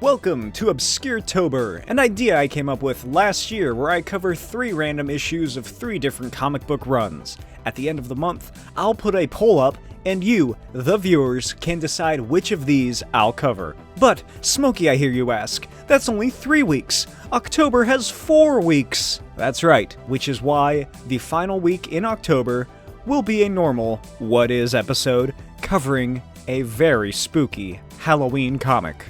Welcome to Obscure-Tober, an idea I came up with last year where I cover 3 random issues of 3 different comic book runs. At the end of the month, I'll put a poll up, and you, the viewers, can decide which of these I'll cover. But, Smokey, I hear you ask, that's only 3 weeks. October has 4 weeks. That's right, which is why the final week in October will be a normal What Is episode covering a very spooky Halloween comic.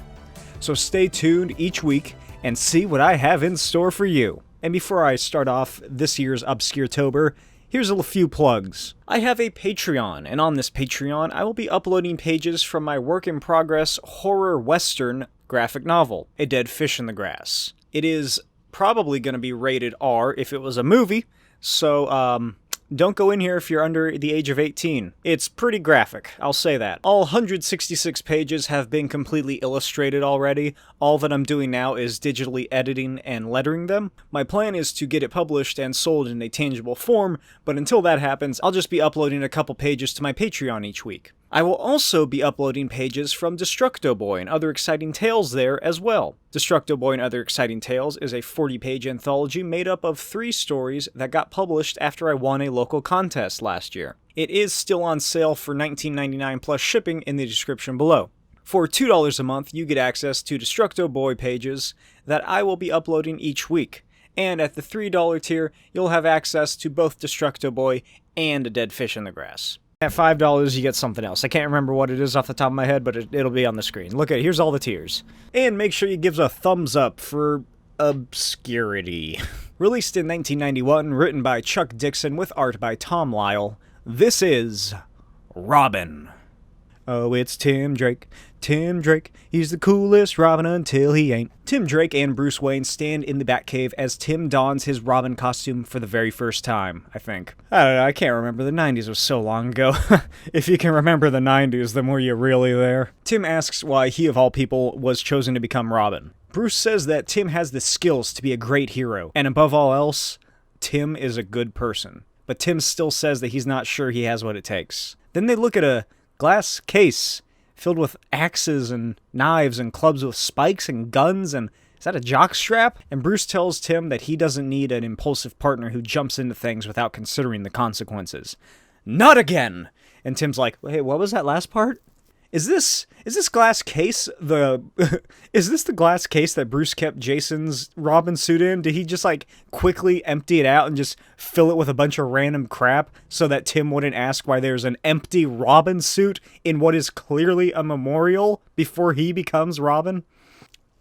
So stay tuned each week and see what I have in store for you. And before I start off this year's Obscure-Tober, here's a few plugs. I have a Patreon, and on this Patreon, I will be uploading pages from my work-in-progress horror western graphic novel, A Dead Fish in the Grass. It is probably going to be rated R if it was a movie, so, don't go in here if you're under the age of 18. It's pretty graphic, I'll say that. All 166 pages have been completely illustrated already. All that I'm doing now is digitally editing and lettering them. My plan is to get it published and sold in a tangible form, but until that happens, I'll just be uploading a couple pages to my Patreon each week. I will also be uploading pages from DESTRUCTO Boy and Other Exciting Tales there as well. DESTRUCTO Boy and Other Exciting Tales is a 40-page anthology made up of 3 stories that got published after I won a local contest last year. It is still on sale for $19.99 plus shipping in the description below. For $2 a month, you get access to DESTRUCTO Boy pages that I will be uploading each week. And at the $3 tier, you'll have access to both DESTRUCTO Boy and A Dead Fish in the Grass. At $5, you get something else. I can't remember what it is off the top of my head, but it'll be on the screen. Look at it. Here's all the tiers. And make sure you give a thumbs up for obscurity. Released in 1991, written by Chuck Dixon with art by Tom Lyle, this is Robin. Oh, it's Tim Drake. Tim Drake, he's the coolest Robin until he ain't. Tim Drake and Bruce Wayne stand in the Batcave as Tim dons his Robin costume for the very first time, I think. I don't know, I can't remember. The 90s was so long ago. If you can remember the 90s, then were you really there? Tim asks why he, of all people, was chosen to become Robin. Bruce says that Tim has the skills to be a great hero, and above all else, Tim is a good person. But Tim still says that he's not sure he has what it takes. Then they look at a glass case filled with axes and knives and clubs with spikes and guns and is that a jockstrap? And Bruce tells Tim that he doesn't need an impulsive partner who jumps into things without considering the consequences. Not again! And Tim's like, hey, what was that last part? Is this glass case is this the glass case that Bruce kept Jason's Robin suit in? Did he just like quickly empty it out and just fill it with a bunch of random crap so that Tim wouldn't ask why there's an empty Robin suit in what is clearly a memorial before he becomes Robin?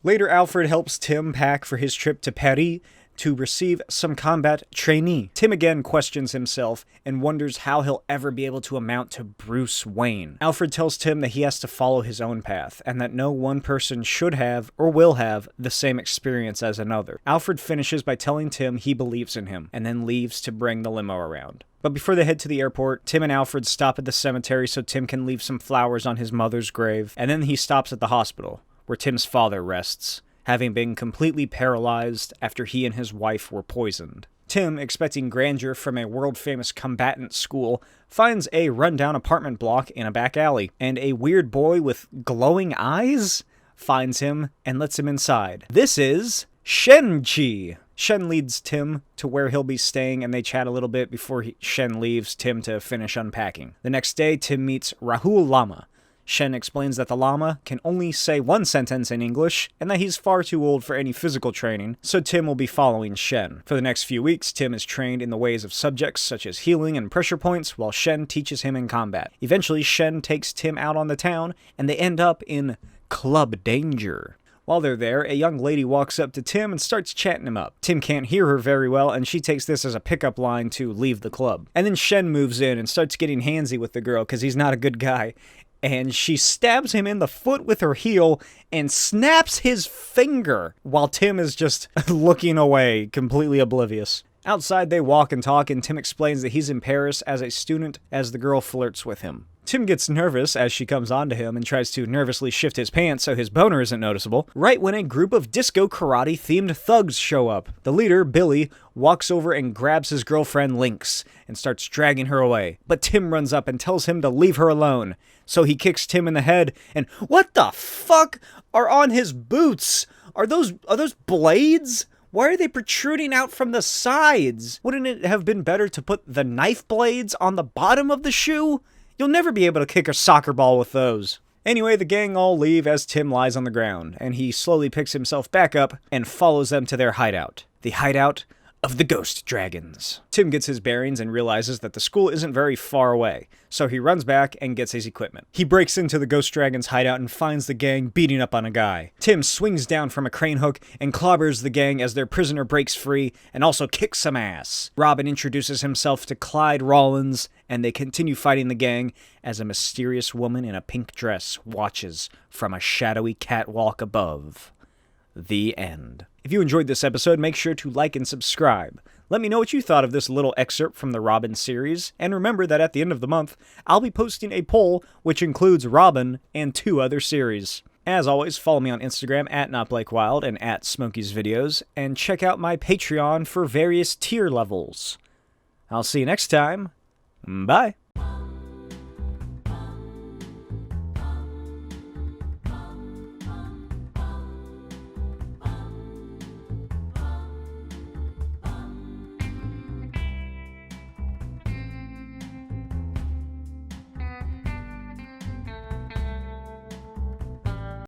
Later, Alfred helps Tim pack for his trip to Paris to receive some combat trainee. Tim again questions himself and wonders how he'll ever be able to amount to Bruce Wayne. Alfred tells Tim that he has to follow his own path, and that no one person should have or will have the same experience as another. Alfred finishes by telling Tim he believes in him, and then leaves to bring the limo around. But before they head to the airport, Tim and Alfred stop at the cemetery so Tim can leave some flowers on his mother's grave, and then he stops at the hospital, where Tim's father rests, having been completely paralyzed after he and his wife were poisoned. Tim, expecting grandeur from a world-famous combatant school, finds a rundown apartment block in a back alley, and a weird boy with glowing eyes finds him and lets him inside. This is Shen-Chi. Shen leads Tim to where he'll be staying, and they chat a little bit before Shen leaves Tim to finish unpacking. The next day, Tim meets Rahul Lama. Shen explains that the Lama can only say 1 sentence in English, and that he's far too old for any physical training, so Tim will be following Shen. For the next few weeks, Tim is trained in the ways of subjects such as healing and pressure points, while Shen teaches him in combat. Eventually, Shen takes Tim out on the town, and they end up in Club Danger. While they're there, a young lady walks up to Tim and starts chatting him up. Tim can't hear her very well, and she takes this as a pickup line to leave the club. And then Shen moves in and starts getting handsy with the girl, because he's not a good guy. And she stabs him in the foot with her heel and snaps his finger while Tim is just looking away, completely oblivious. Outside, they walk and talk, and Tim explains that he's in Paris as a student as the girl flirts with him. Tim gets nervous as she comes onto him and tries to nervously shift his pants so his boner isn't noticeable, right when a group of disco karate-themed thugs show up. The leader, Billy, walks over and grabs his girlfriend, Lynx, and starts dragging her away. But Tim runs up and tells him to leave her alone. So he kicks Tim in the head, and what the fuck are on his boots? Are those blades? Why are they protruding out from the sides? Wouldn't it have been better to put the knife blades on the bottom of the shoe? You'll never be able to kick a soccer ball with those. Anyway, the gang all leave as Tim lies on the ground, and he slowly picks himself back up and follows them to their hideout. The hideout of the Ghost Dragons. Tim gets his bearings and realizes that the school isn't very far away, so he runs back and gets his equipment. He breaks into the Ghost Dragons hideout and finds the gang beating up on a guy. Tim swings down from a crane hook and clobbers the gang as their prisoner breaks free and also kicks some ass. Robin introduces himself to Clyde Rollins, and they continue fighting the gang as a mysterious woman in a pink dress watches from a shadowy catwalk above. The end. If you enjoyed this episode, make sure to like and subscribe. Let me know what you thought of this little excerpt from the Robin series, and remember that at the end of the month, I'll be posting a poll which includes Robin and 2 other series. As always, follow me on Instagram at NotBlakeWild and at smokey'svideos, and check out my Patreon for various tier levels. I'll see you next time. Bye.